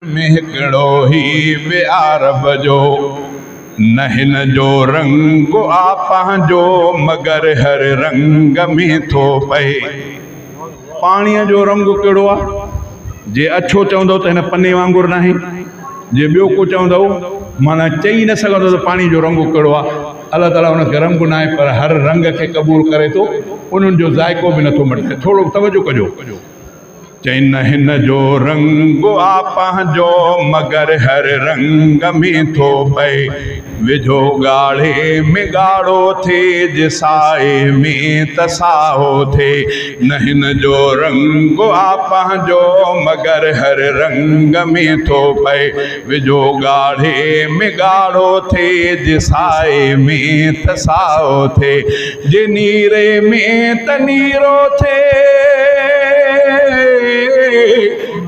में हिकिड़ो ही ॿे अरब जो न हिन जो रंग आ पंहिंजो मगर हर रंग में थो पए। पाणीअ जो रंग कहिड़ो आहे? जे अछो चवंदो त हिन पने वांगुरु नाहे, जे ॿियो को चवंदो माना चई न सघंदो त पाणी जो रंग कहिड़ो आहे। अलाह ताला हुनखे रंग न आहे पर हर रंग खे क़बूल करे थो, उन्हनि जो ज़ाइक़ो बि नथो मटे। थोरो तवजो कजो। चई न हिन जो रंग आ पंहिंजो मगर हर रंग में थो पए। विझो ॻाढ़े में ॻाढ़ो थिए जे साए में त साओ थिए। न हिन जो रंग आ पंहिंजो मगर हर रंग में थो पए। विझो ॻाढ़े में ॻाढ़ो थिए जे साए में त साओ थिए। जे नीरे में त नीरो थिए,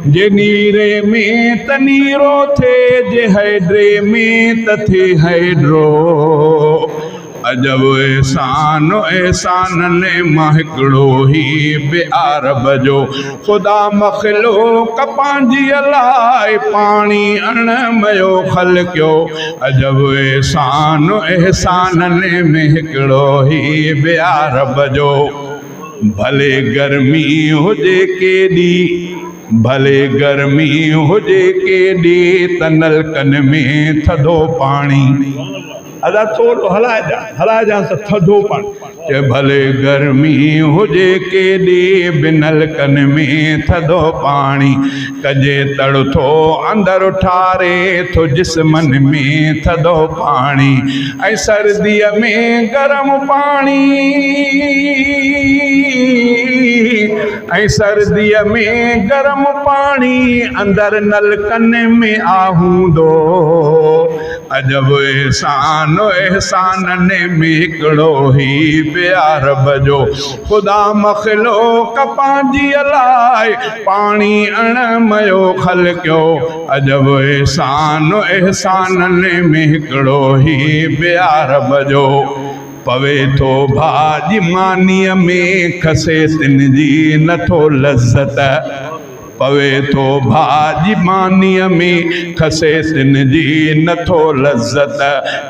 जे नीरे में त नीरो थिए, जे हैड्रे में त थे हैड्रो। अजब एहसान एहसाननि मां हिकिड़ो ही ॿे अरब जो ख़ुदा मख़लूक़ पंहिंजी अलाए पाणी अणमयो ख़लक़ियो। अजब एहसान एहसाननि में हिकिड़ो ही ॿे अरब जो। भले गर्मी हुजे केॾी, भले गर्मी हुजे केॾी, त नलकनि में थधो पाणी। अदा थोरो हलाइजांइ त थधो पाणी। के भले गर्मी हुजे केॾी, बि नलकनि में थधो पाणी। कजे तड़थो अंदरि ठारे थो जिस्मनि में थधो पाणी। ऐं सर्दीअ में गरम पाणी, ऐं सर्दीअ में गरम पाणी, अंदरि नलकनि में आहूंदो। अजब एहसान एहसाननि में हिकिड़ो ही ॿे अरब जो ख़ुदा मख़लूक़ पंहिंजी अलाए पाणी अणमयो ख़लक़ियो। अजब एहसान एहसाननि में हिकिड़ो ही ॿे अरब जो। पवे थो भाॼी मानीअ में, खसे तिन जी नथो लज़्ज़त। पवे थो भाॼी मानीअ में, खसे तिन जी नथो लज़्ज़त।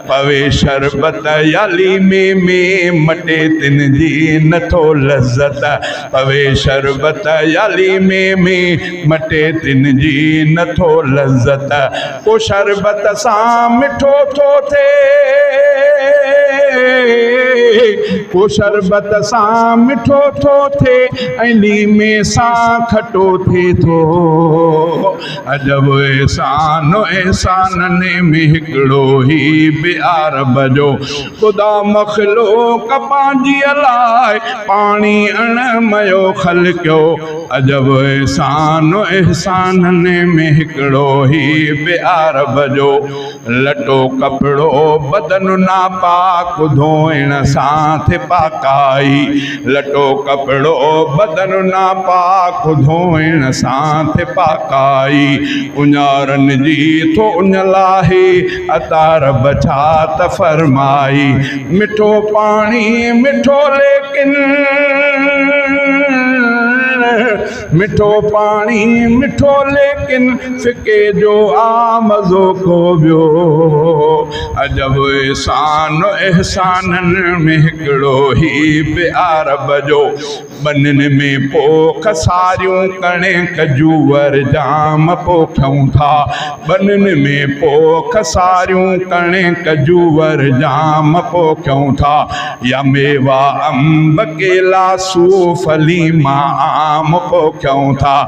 पवे शरबत या लीमे में, मटे तिन जी नथो लज़्ज़त। पवे शरबत या लीमे में, मटे तिन जी नथो लज़्ज़त। को शरबत सां मिठो थो थिए, को शरबत सां मिठो थो थिए, ऐं लीमे सां खटो थिए थो। अजब एहसान एहसाननि में हिकिड़ो ही ॿे अरब जो ख़ुदा मख़लूक़ पंहिंजी अलाए पाणी अणमयो ख़लक़ियो। अजब एहसान एहसाननि में हिकिड़ो ही ॿे अरब जो। लटो कपिड़ो बदन नापाक, धोइण सां थे पाकाई। लटो कपिड़ो बदन नापाक, धोइण सां थे पाकाई। उञारनि जी थो उञ लाहे, अतार बछा त फरमाई। मिठो पाणी मिठो लेकिन, मिठो पाणी मिठो लेकिन, फिके जो आ मज़ो को ॿियो। अजब एहसान एहसाननि में हिकिड़ो ही ॿे अरब जो। बननि में पोख सारियूं कणिक जूअर जाम पोखूं था। बननि में पोख सारियूं कणिक जूअर जाम पोखूं था। या मेवा अंब केला सूफ़ लीमा आम पोखूं था।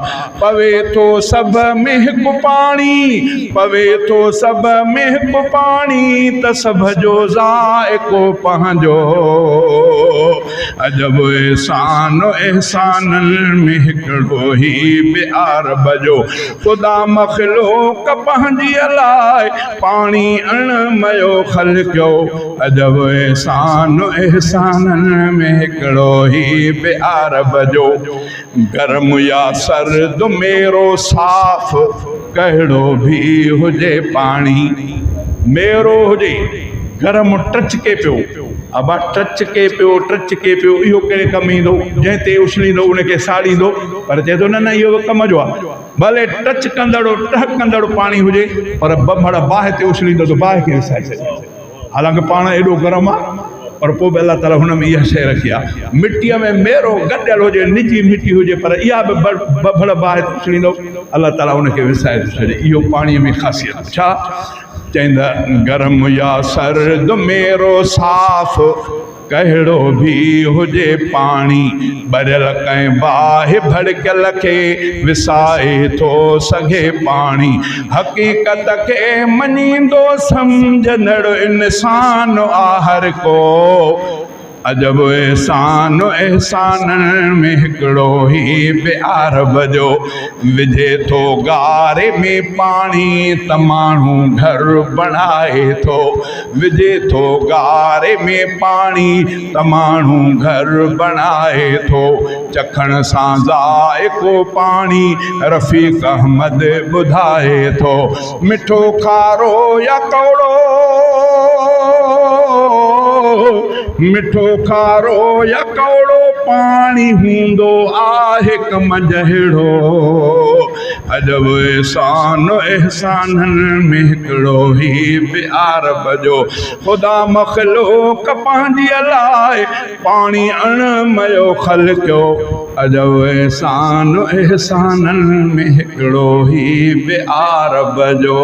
पवे थो सभ में हिकु पाणी, पवे थो सभ में हिकु पाणी, त सभ जो ज़ाइक़ो पंहिंजो। अजब एहसान एहसाननि में हिकिड़ो ही ॿे अरब जो ख़ुदा मख़लूक़ पंहिंजी अलाए पाणी अणमयो ख़लक़ियो। अजब एहसान एहसाननि में हिकिड़ो ही ॿे अरब जो। गरम या सर्द मेरो साफ़, कहिड़ो भी हुजे पाणी। मेरो हुजे गरम टचके पियो अबा टचके पियो इहो कहिड़े कम ईंदो जंहिं ते उछलींदो उनखे साड़ींदो पर चए थो न न इहो कम जो आहे भले टच कंदड़ो टहकंदड़ो पाणी हुजे पर बम्बड़ बाहि ते उछलींदो त बाहि खे विसाए छॾींदो हालांकि पाण एॾो गरम आहे पर पोइ बि अलाह ताला हुन में इहा शइ रखी आहे मिटीअ में मेरो गॾियल हुजे निजी मिटी हुजे पर इहा बि बभड़ बाहि ते उछलींदो अलाह ताला उनखे विसाए थो छॾे इहो पाणीअ में ख़ासियत छा चईंदा गरम या सर्द मेरो साफ़ कहिड़ो भी हुजे पाणी भरियल कंहिं बाहि भड़कियल खे विसाए थो सघे पाणी हक़ीक़त खे मञींदो सम्झंदड़ इंसान आ हर को अजब एहसान एहसाननि में हिकिड़ो ई प्यार बजो विझे थो गारे में पाणी त माण्हू घर बणाए थो विझे थो गारे में पाणी त माण्हू घर बणाए थो चखण सां ज़ाइक़ो पाणी रफ़ीक अहमद ॿुधाए थो मिठो खारो या कौड़ो मिठो खारो या कौड़ो पाणी हूंदो आहे कम जहिड़ो अजब एहसान एहसाननि में हिकिड़ो ई प्यार बजो ख़ुदा मख़लूक पंहिंजी लाइ पाणी अणमयो ख़लक़ियो अजब एहसान एहसाननि में हिकिड़ो ई प्यार बजो